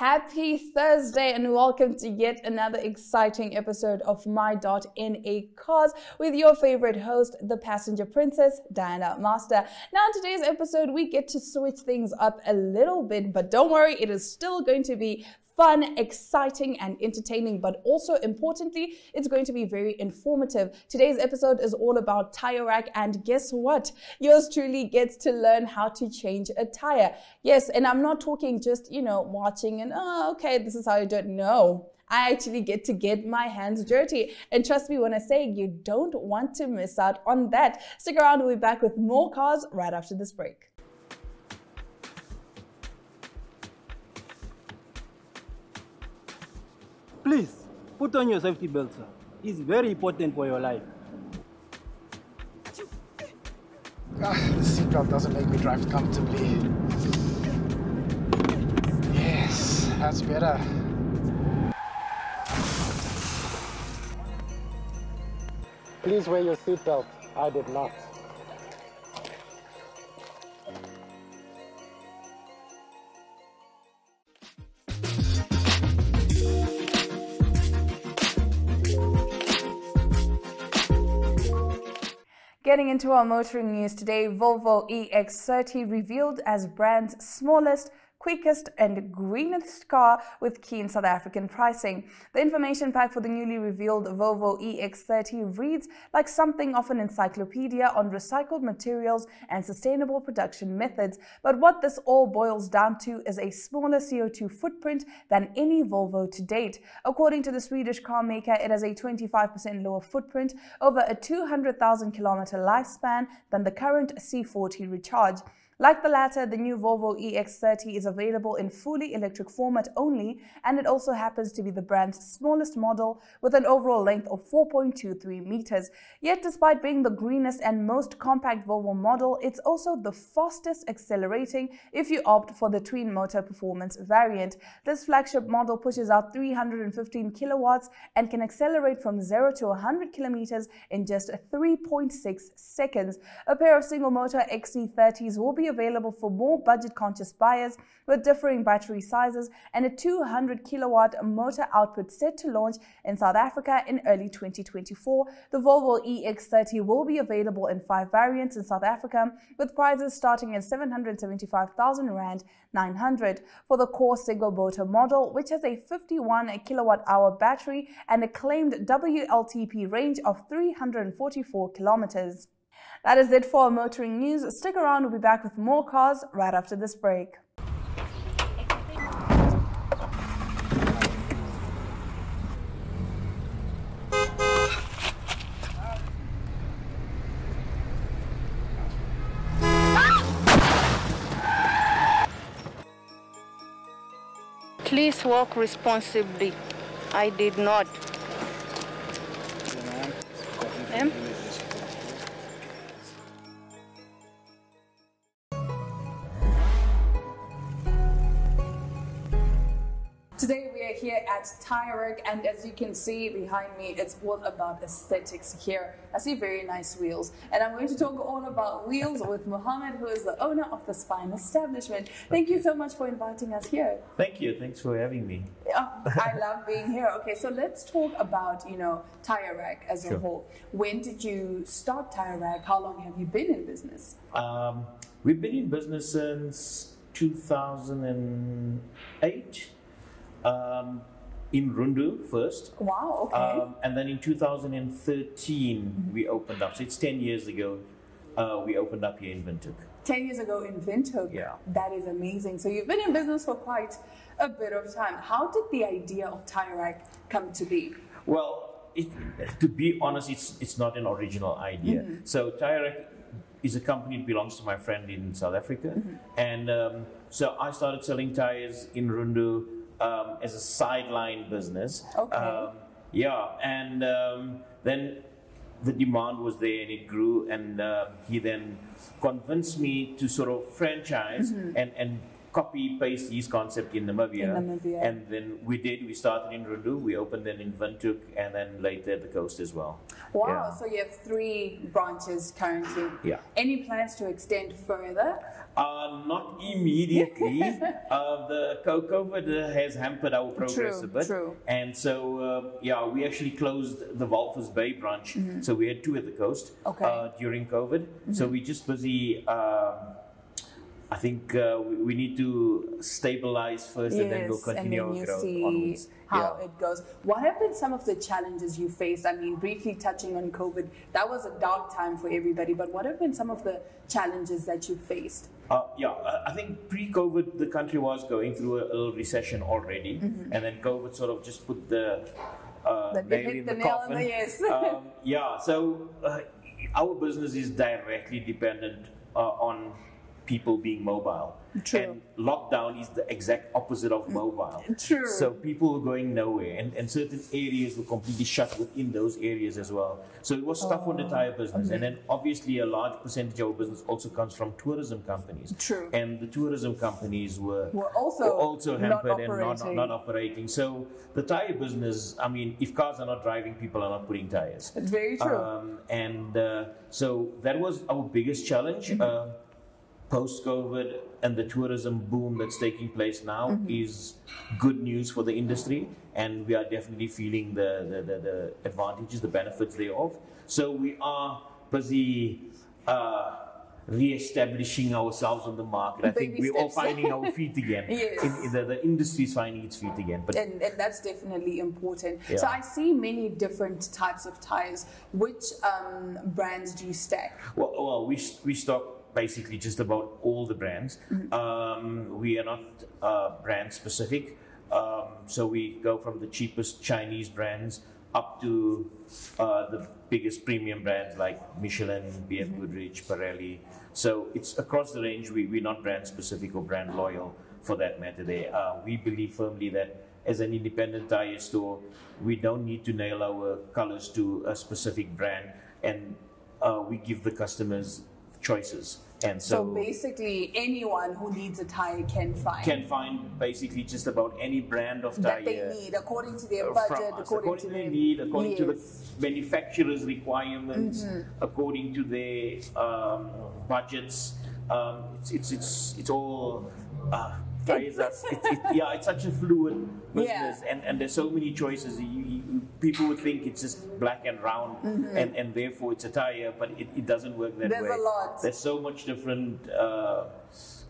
Happy Thursday and welcome to yet another exciting episode of my.na cars with your favorite host, the passenger princess, Diana Master. Now in today's episode, we get to switch things up a little bit, but don't worry, it is still going to be fun, exciting, and entertaining, but also importantly, it's going to be very informative. Today's episode is all about Tyre Rack, and guess what? Yours truly gets to learn how to change a tire. Yes, and I'm not talking just, watching and, oh, okay, this is how you do it. No. I actually get to get my hands dirty. And trust me when I say you don't want to miss out on that. Stick around, we'll be back with more cars right after this break. Please, put on your safety belt, sir. It's very important for your life. The seatbelt doesn't make me drive comfortably. Yes, that's better. Please wear your seatbelt. I did not. Getting into our motoring news today, Volvo EX30 revealed as brand's smallest, quickest and greenest car with keen South African pricing. The information pack for the newly revealed Volvo EX30 reads like something of an encyclopedia on recycled materials and sustainable production methods. But what this all boils down to is a smaller CO2 footprint than any Volvo to date. According to the Swedish car maker, it has a 25% lower footprint over a 200,000 kilometer lifespan than the current C40 Recharge. Like the latter, the new Volvo EX30 is available in fully electric format only, and it also happens to be the brand's smallest model with an overall length of 4.23 meters. Yet, despite being the greenest and most compact Volvo model, it's also the fastest accelerating if you opt for the twin motor performance variant. This flagship model pushes out 315 kilowatts and can accelerate from 0 to 100 kilometers in just 3.6 seconds. A pair of single motor XC30s will be available for more budget-conscious buyers with differing battery sizes and a 200 kilowatt motor output set to launch in South Africa in early 2024. The Volvo EX30 will be available in 5 variants in South Africa with prices starting at 775,000 Rand 900 for the core single motor model, which has a 51 kilowatt hour battery and a claimed WLTP range of 344 kilometers. That is it for our motoring news. Stick around, we'll be back with more cars right after this break. Please walk responsibly. I did not. Ma'am? Today we are here at Tyre Rack, and as you can see behind me, it's all about aesthetics here. I see very nice wheels, and I'm going to talk all about wheels with Mohammed, who is the owner of the Spine establishment. Thank you so much for inviting us here. Thank you. Thanks for having me. I love being here. Okay, so let's talk about, Tyre Rack as a whole. When did you start Tyre Rack? How long have you been in business? We've been in business since 2008. In Rundu first. Wow, okay. And then in 2013 we opened up. So it's 10 years ago we opened up here in Windhoek. 10 years ago in Windhoek? Yeah. That is amazing. So you've been in business for quite a bit of time. How did the idea of Tyre Rack come to be? Well, to be honest, it's not an original idea. Mm-hmm. So Tyre Rack is a company that belongs to my friend in South Africa. Mm-hmm. And so I started selling tires in Rundu as a sideline business. Okay. Then the demand was there and it grew, and he then convinced me to sort of franchise and copy paste his concept in Namibia. And then we started in Rundu, we opened then in Windhoek, and then later at the coast as well. Wow, Yeah. so you have 3 branches currently. Yeah. Any plans to extend further? Not immediately. The COVID has hampered our progress a bit. True. And so, we actually closed the Walvis Bay branch. So we had 2 at the coast during COVID. So we're just busy. I think we need to stabilize first and then we'll continue and then our you growth see onwards. how it goes. What have been some of the challenges you faced? I mean, briefly touching on COVID, that was a dark time for everybody, but what have been some of the challenges that you faced? I think pre-COVID, the country was going through a little recession already, and then COVID sort of just put the nail in the coffin. So our business is directly dependent on people being mobile. True. And lockdown is the exact opposite of mobile. True. So people were going nowhere, and certain areas were completely shut within those areas as well. So it was tough on the tire business. And then obviously a large percentage of our business also comes from tourism companies. True. And the tourism companies were also hampered not and not operating. So the tire business, I mean, if cars are not driving, people are not putting tires. It's very true. So that was our biggest challenge. Post-COVID and the tourism boom that's taking place now is good news for the industry, and we are definitely feeling the advantages, the benefits thereof. So we are busy re-establishing ourselves on the market. I think we're all finding our feet again. The industry is finding its feet again. But and that's definitely important. Yeah. So I see many different types of tires. Which brands do you stack? Well, we stock basically just about all the brands. We are not brand specific. So we go from the cheapest Chinese brands up to the biggest premium brands like Michelin, BF Goodrich, Pirelli. So it's across the range. We're not brand specific or brand loyal for that matter there. We believe firmly that as an independent tire store, we don't need to nail our colors to a specific brand, and we give the customers choices. And so basically anyone who needs a tire can find basically just about any brand of tire that they need according to their budget, according to their need, according to the manufacturer's requirements, according to their budgets. It's all tires. It's such a fluid business, and there's so many choices. People would think it's just black and round, and therefore it's a tire, but it doesn't work that way. There's a lot. There's so much different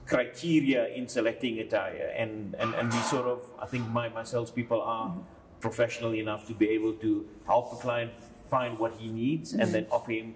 criteria in selecting a tire, and we sort of, I think my salespeople are professional enough to be able to help the client find what he needs and then offer him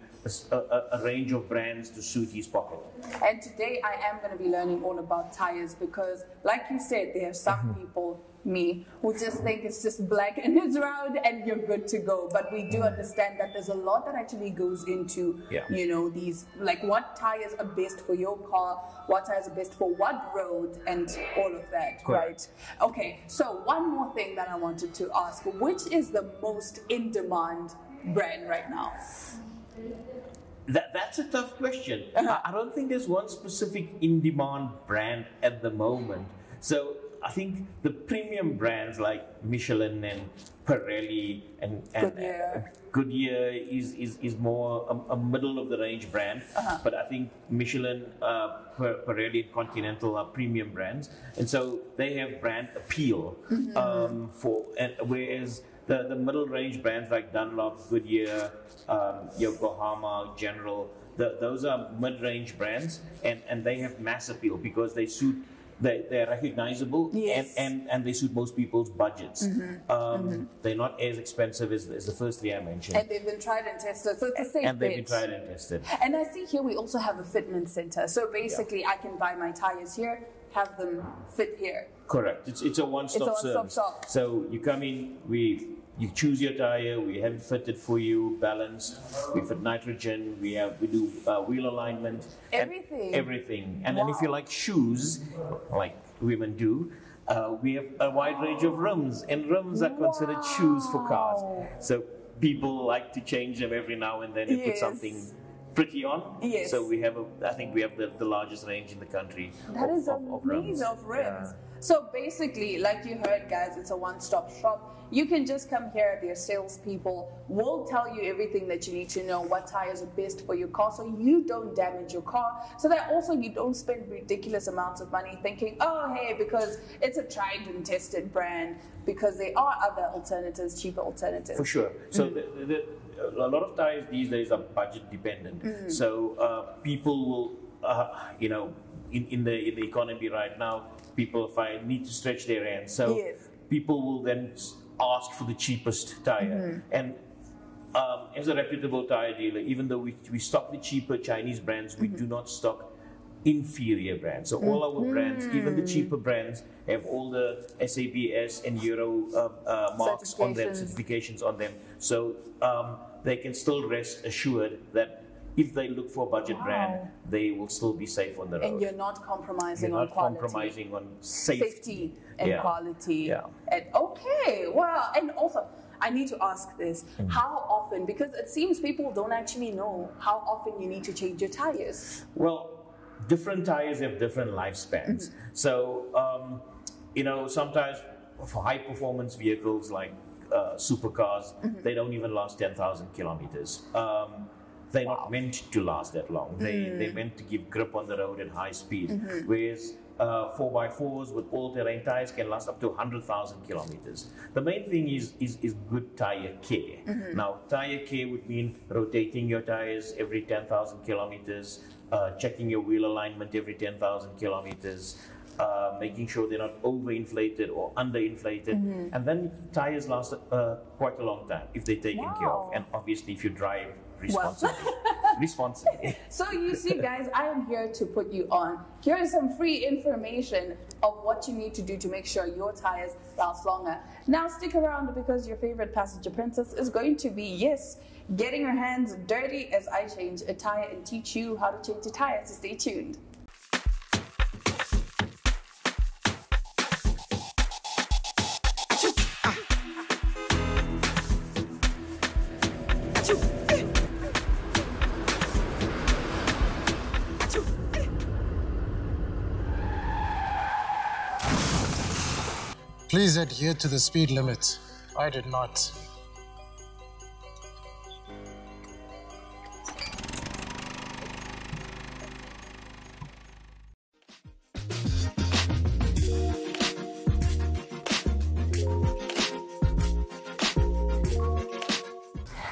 a range of brands to suit his pocket. And today I am going to be learning all about tires because, like you said, there are some people, me, who just think it's just black and it's round and you're good to go. But we do understand that there's a lot that actually goes into, these, like what tires are best for your car, what tires are best for what road, and all of that, right? Okay, so one more thing that I wanted to ask, which is the most in-demand brand right now? That's a tough question. I don't think there's one specific in-demand brand at the moment. So I think the premium brands like Michelin and Pirelli and Goodyear is more a middle of the range brand. But I think Michelin, Pirelli, and Continental are premium brands, and so they have brand appeal. Whereas the middle range brands like Dunlop, Goodyear, Yokohama, General, those are mid-range brands, and they have mass appeal because they suit. They're recognizable and they suit most people's budgets. They're not as expensive as the first three I mentioned. And they've been tried and tested, so it's a safe bet. And they've been tried and tested. And I see here we also have a fitment center. So basically I can buy my tires here, have them fit here. Correct. It's a one-stop service. So you come in, you choose your tire, we have it fitted for you, balanced, we fit nitrogen, we do wheel alignment. Everything. And then if you like shoes, like women do, we have a wide range of rims, and rims are considered shoes for cars. So people like to change them every now and then and put something pretty on. Yes. So we have, I think we have the largest range in the country. That is of rims. amazing of rims. Yeah. So basically, like you heard, guys, it's a one-stop shop. You can just come here. Their salespeople will tell you everything that you need to know, what tires are best for your car, so you don't damage your car. So that also you don't spend ridiculous amounts of money thinking, oh, hey, because it's a tried and tested brand, because there are other alternatives, cheaper alternatives. For sure. So a lot of tires these days are budget dependent. So people will, you know, in the economy right now, people need to stretch their hands. So people will then ask for the cheapest tire. And as a reputable tire dealer, even though we stock the cheaper Chinese brands, we do not stock inferior brands. So all our brands, even the cheaper brands, have all the SABS and Euro marks on them, certifications on them. So they can still rest assured that if they look for a budget brand, they will still be safe on the road. And you're not compromising You're on not quality. compromising on safety and quality. Yeah. And okay, well, and also, I need to ask this. How often, because it seems people don't actually know how often you need to change your tires. Well, different tires have different lifespans. So, you know, sometimes for high performance vehicles like supercars, they don't even last 10,000 kilometers. They're not meant to last that long. They're meant to give grip on the road at high speed. Whereas 4x4s with all-terrain tires can last up to 100,000 kilometers. The main thing is good tire care. Now, tire care would mean rotating your tires every 10,000 kilometers, checking your wheel alignment every 10,000 kilometers, making sure they're not overinflated or underinflated. And then tires last quite a long time if they're taken care of. And obviously, if you drive responsibly. So you see, guys, I am here to put you on. Here is some free information of what you need to do to make sure your tires last longer. Now stick around, because your favorite passenger princess is going to be, getting her hands dirty as I change a tire and teach you how to change a tire. So stay tuned. Please adhere to the speed limit. I did not.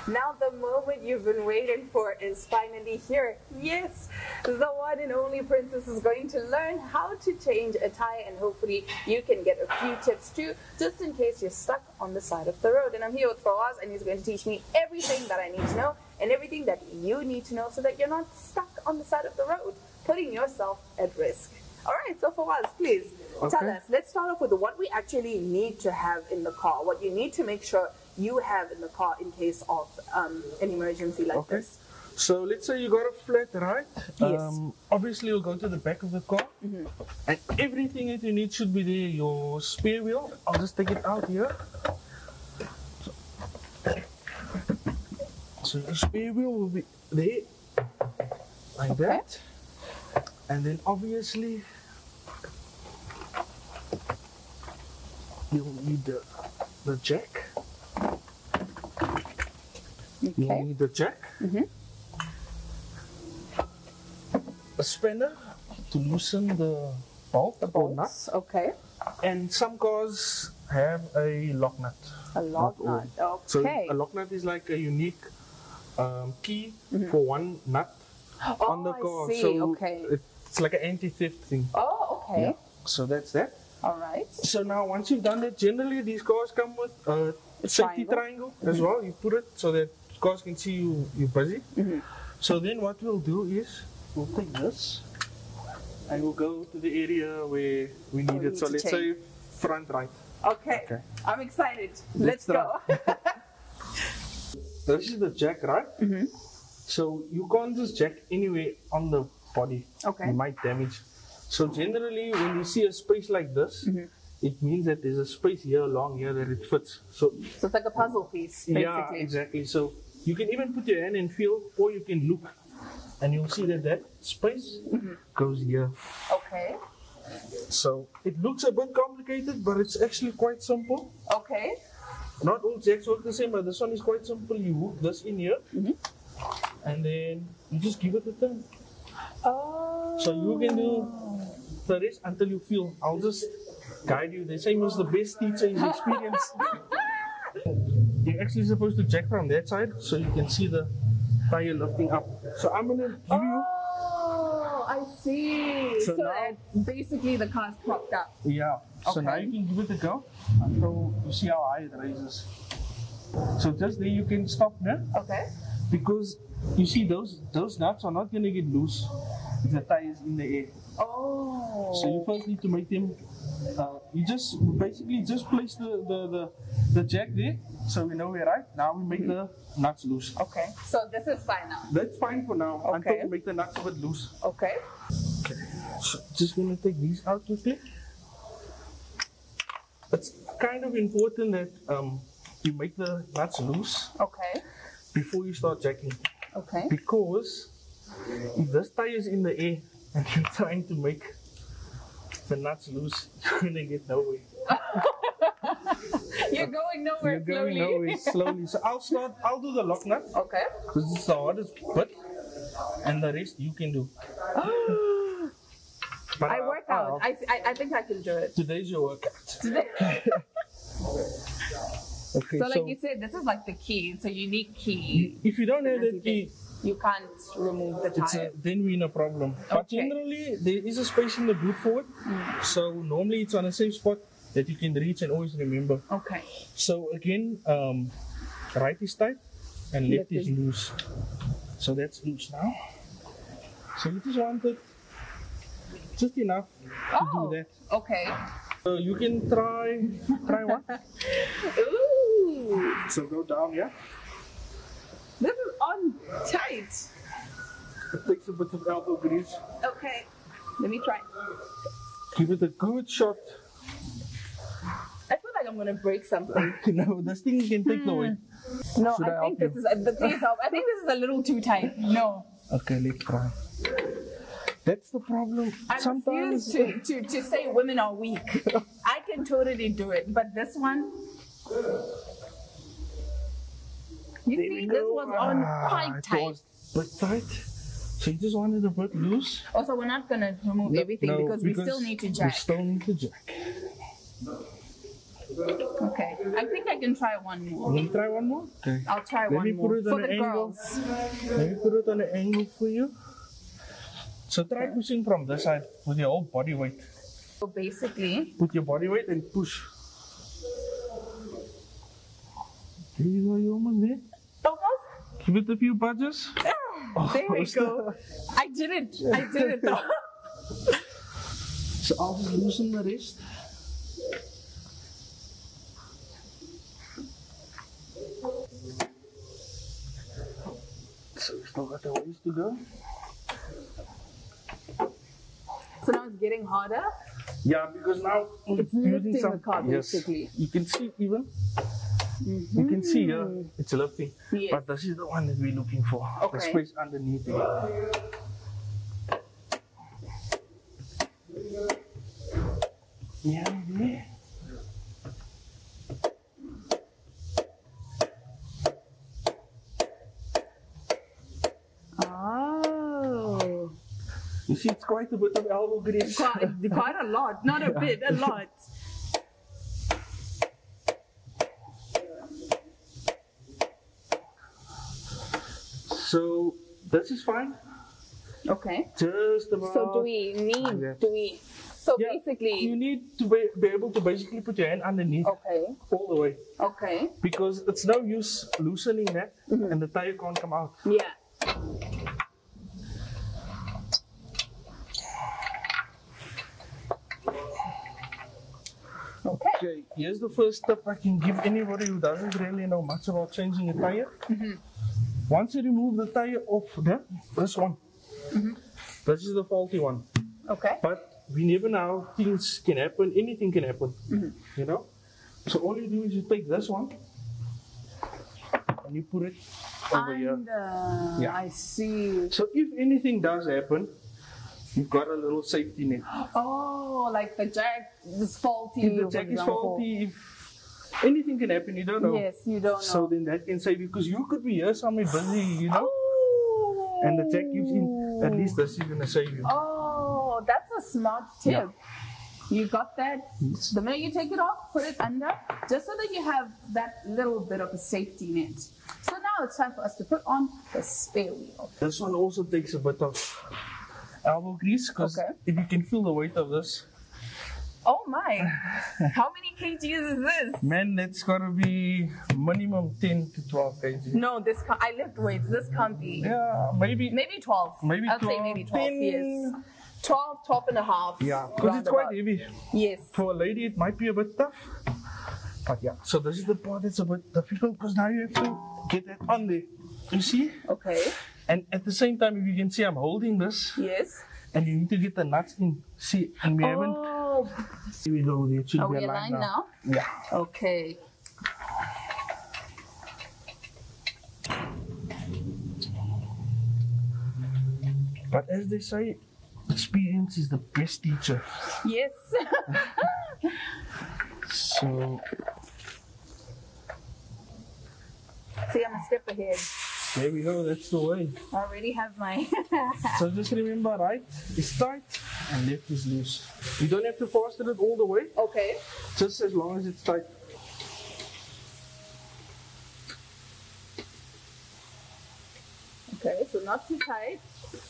Now the moment you've been waiting for is finally here. Yes, the one and only princess is going to learn how to change a tire, and hopefully you can get a few tips too, just in case you're stuck on the side of the road. And I'm here with Fawaz, and he's going to teach me everything that I need to know and everything that you need to know so that you're not stuck on the side of the road, putting yourself at risk. All right, so Fawaz, please tell us. Let's start off with what we actually need to have in the car, what you need to make sure you have in the car in case of an emergency like this. So let's say you got a flat, right? Yes. Obviously, you'll go to the back of the car, and everything that you need should be there. Your spare wheel, I'll just take it out here. So the spare wheel will be there, like that. And then obviously, you'll need the jack. You need the jack, a spanner to loosen the bolt or nut. Okay. And some cars have a lock nut. A lock nut. Okay. So a lock nut is like a unique key for one nut on the car. I see. So okay. it's like an anti-theft thing. Oh, okay. Yeah. So that's that. All right. So now once you've done that, generally these cars come with a safety triangle as well. You put it so that cars can see you're busy. So then what we'll do is we'll take this and we'll go to the area where we need it. So let's say front right. Okay. I'm excited. Let's go. This is the jack, right? So you can't just jack anywhere on the body. Okay. You might damage. So generally when you see a space like this, it means that there's a space here along here that it fits. So it's like a puzzle piece, basically. Yeah, exactly. So you can even put your hand and feel, or you can look and you'll see that space goes here. Okay. So it looks a bit complicated, but it's actually quite simple. Okay. Not all jacks work the same, but this one is quite simple. You hook this in here, and then you just give it a turn. Oh. So you can do the rest until you feel. I'll just guide you. They say who's the best teacher is experience. You're actually supposed to jack from that side, so you can see the tire lifting up. So I'm gonna give you. Oh, I see. So now, that basically the car's propped up. Yeah. So Okay. now you can give it a go until you see how high it raises. So just there you can stop there, Okay. because you see those nuts are not gonna get loose if the tire is in the air. Oh. So you first need to make them. You just basically just place the jack there, so we know we're right. Now we make the nuts loose. Okay. So this is fine now. That's fine for now until Okay. we make the nuts a bit loose. Okay. So just gonna take these out quickly. It's kind of important that you make the nuts loose Okay. before you start jacking, Okay. because if this tire is in the air and you're trying to make the nuts loose, you're gonna get nowhere. You're going nowhere You're going slowly. nowhere slowly. So I'll do the lock nut, Okay. because it's the hardest bit, and the rest you can do. But I work out. I think I can do it. Today's your workout. Today. Okay, So like you said, this is like the key. It's a unique key. if you don't have that key, You can't remove the tire. then we're in a problem. But Okay. generally, there is a space in the boot forward, so normally it's on a safe spot that you can reach and always remember. Okay. So again, right is tight and left is loose. So that's loose now. So you just want it just enough to do that. Okay. So you can try one. Ooh. So go down, yeah. This is on tight. It takes a bit of elbow grease. Okay. Let me try. Give it a good shot. I feel like I'm gonna break something. No, this thing can take the weight. No, Should I I think help this is please help. I think this is a little too tight. No. Okay, let's try. That's the problem. I refuse to say women are weak. I can totally do it, but this one, you see, this was on quite it tight. was a bit tight. So you just wanted a bit loose. Also, we're not gonna remove everything No, because we still need to We jack. still need to jack. Okay, I think I can try one more. Let me try one more. Okay. I'll try Let one me more put it for on the an angle. girls. Let me put it on an angle for you. So try pushing from this side with your whole body weight. So basically, Put your body weight and push. There you go, you're almost there. almost. Give it a few budges. There we go. I did it. I did it. So I'll just loosen the rest. So we still got a ways to go. So now it's getting harder. Yeah, because now It's using lifting some, the car basically. You can see even. You can see here it's lifting. Yes. But this is the one that we're looking for. The Okay. space underneath it. Yeah, yeah. Oh, You see, it's quite a bit of elbow grease. quite a lot. Not a bit, a lot. So this is fine. Okay. Just about. So do we need? Yes. Do we? So Yeah, basically, you need to be able to basically put your hand underneath okay, all the way, okay, because it's no use loosening that and the tire can't come out. yeah. Okay. Okay, here's the first step I can give anybody who doesn't really know much about changing a tire. Once you remove the tire off this one, this is the faulty one. Okay. But we never know, things can happen, anything can happen, you know? So all you do is you take this one, and you put it over here. Yeah. I see. So if anything does happen, you've got a little safety net. Oh, like the jack is faulty. If the jack is faulty, if anything can happen, you don't know. Yes, you don't know. So then that can save you, because you could be here somewhere busy, you know, and the jack gives in. At least this is gonna save you. Oh, that's a smart tip. Yeah. You got that? The minute you take it off, put it under, just so that you have that little bit of a safety net. So now it's time for us to put on the spare wheel. This one also takes a bit of elbow grease, because if you can feel the weight of this. Oh my! How many kgs is this? Man, that's gotta be minimum 10 to 12 kg. No, this I lift weights. This can't be. Yeah, maybe 12. Maybe I'd 12. say maybe 12. 10. Yes. 12 and a half. Yeah, because it's quite heavy. Yes. For a lady, it might be a bit tough. But yeah, so this is the part that's a bit difficult, because now you have to get that on there. You see? Okay. And at the same time, if you can see, I'm holding this. Yes. And you need to get the nuts in. See, and we haven't. Here we go. There should Are be we a line aligned now? Yeah. Okay. But as they say, experience is the best teacher. Yes. So. See, I'm a step ahead. There we go, that's the way. I already have my... So just remember, right is tight and left is loose. You don't have to fasten it all the way. Okay. Just as long as it's tight. Okay, so not too tight.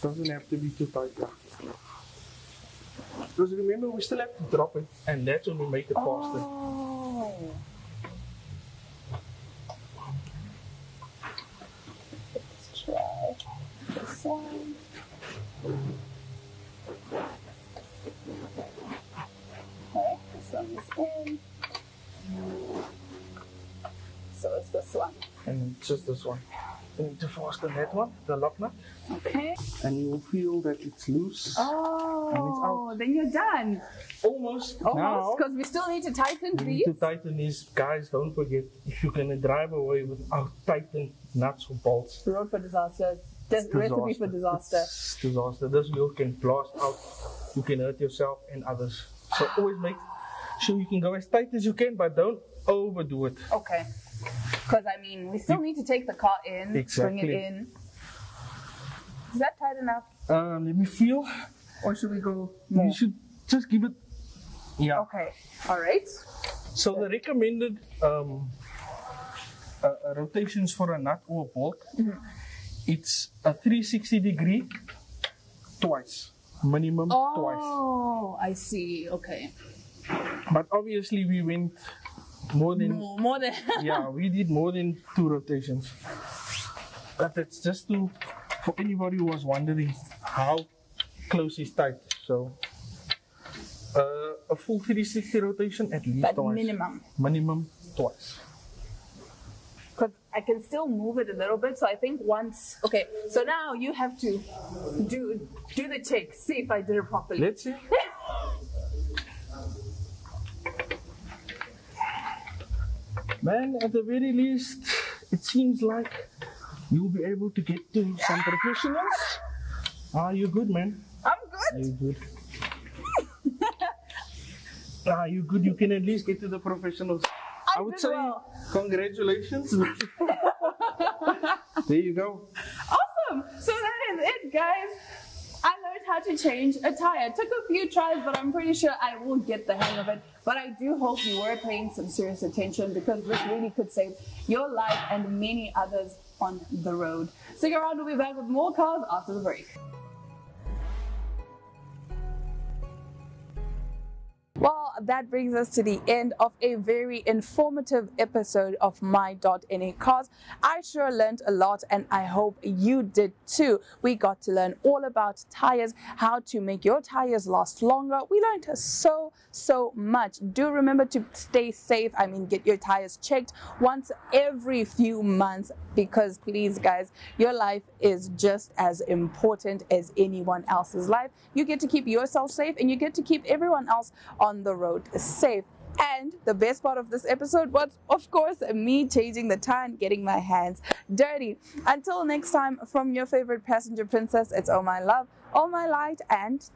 Doesn't have to be too tight. Because remember, we still have to drop it, and that's when we make it faster. Oh. Let's try this one. Okay, this one is in. So it's this one. And it's just this one. You need to fasten that one, the lock nut. Okay. And you will feel that it's loose. And it's out. Then you're done. Almost. Almost, because we still need to tighten You these. need to tighten these. Guys, don't forget, if you're going to drive away without tightened nuts or bolts. Road for disaster. Recipe for disaster. It's disaster. This wheel can blast out. You can hurt yourself and others. So always make sure you can go as tight as you can, but don't overdo it. Okay. Because, I mean, we still need to take the car in, bring it in. Is that tight enough? Let me feel. Or should we go more? You should just give it. Yeah. Okay. All right. So the recommended rotations for a nut or a bolt, it's a 360 degree twice. Minimum twice. Oh, I see. Okay. But obviously we went more than yeah, we did more than 2 rotations. But that's just for anybody who was wondering how close is tight. So a full 360 rotation at least but twice. Minimum twice. Because I can still move it a little bit, so I think once. Okay, so now you have to do the check, see if I did it properly. Let's see. Man, at the very least, it seems like you'll be able to get to some professionals. You're good, man. I'm good. You're good. You're good. You can at least get to the professionals. I would say congratulations. There you go. Awesome. So that is it, guys. I learned how to change a tire. It took a few tries, but I'm pretty sure I will get the hang of it. But I do hope you were paying some serious attention, because this really could save your life and many others on the road. Stick around, we'll be back with more cars after the break. Well, that brings us to the end of a very informative episode of my.na Cars. I sure learned a lot, and I hope you did too. We got to learn all about tires, how to make your tires last longer. We learned so much. Do remember to stay safe. I mean, get your tires checked once every few months, because please, guys, your life is just as important as anyone else's life. You get to keep yourself safe, and you get to keep everyone else on the road safe. And the best part of this episode was, of course, me changing the tire and getting my hands dirty. Until next time, from your favorite passenger princess, it's all my love, all my light, and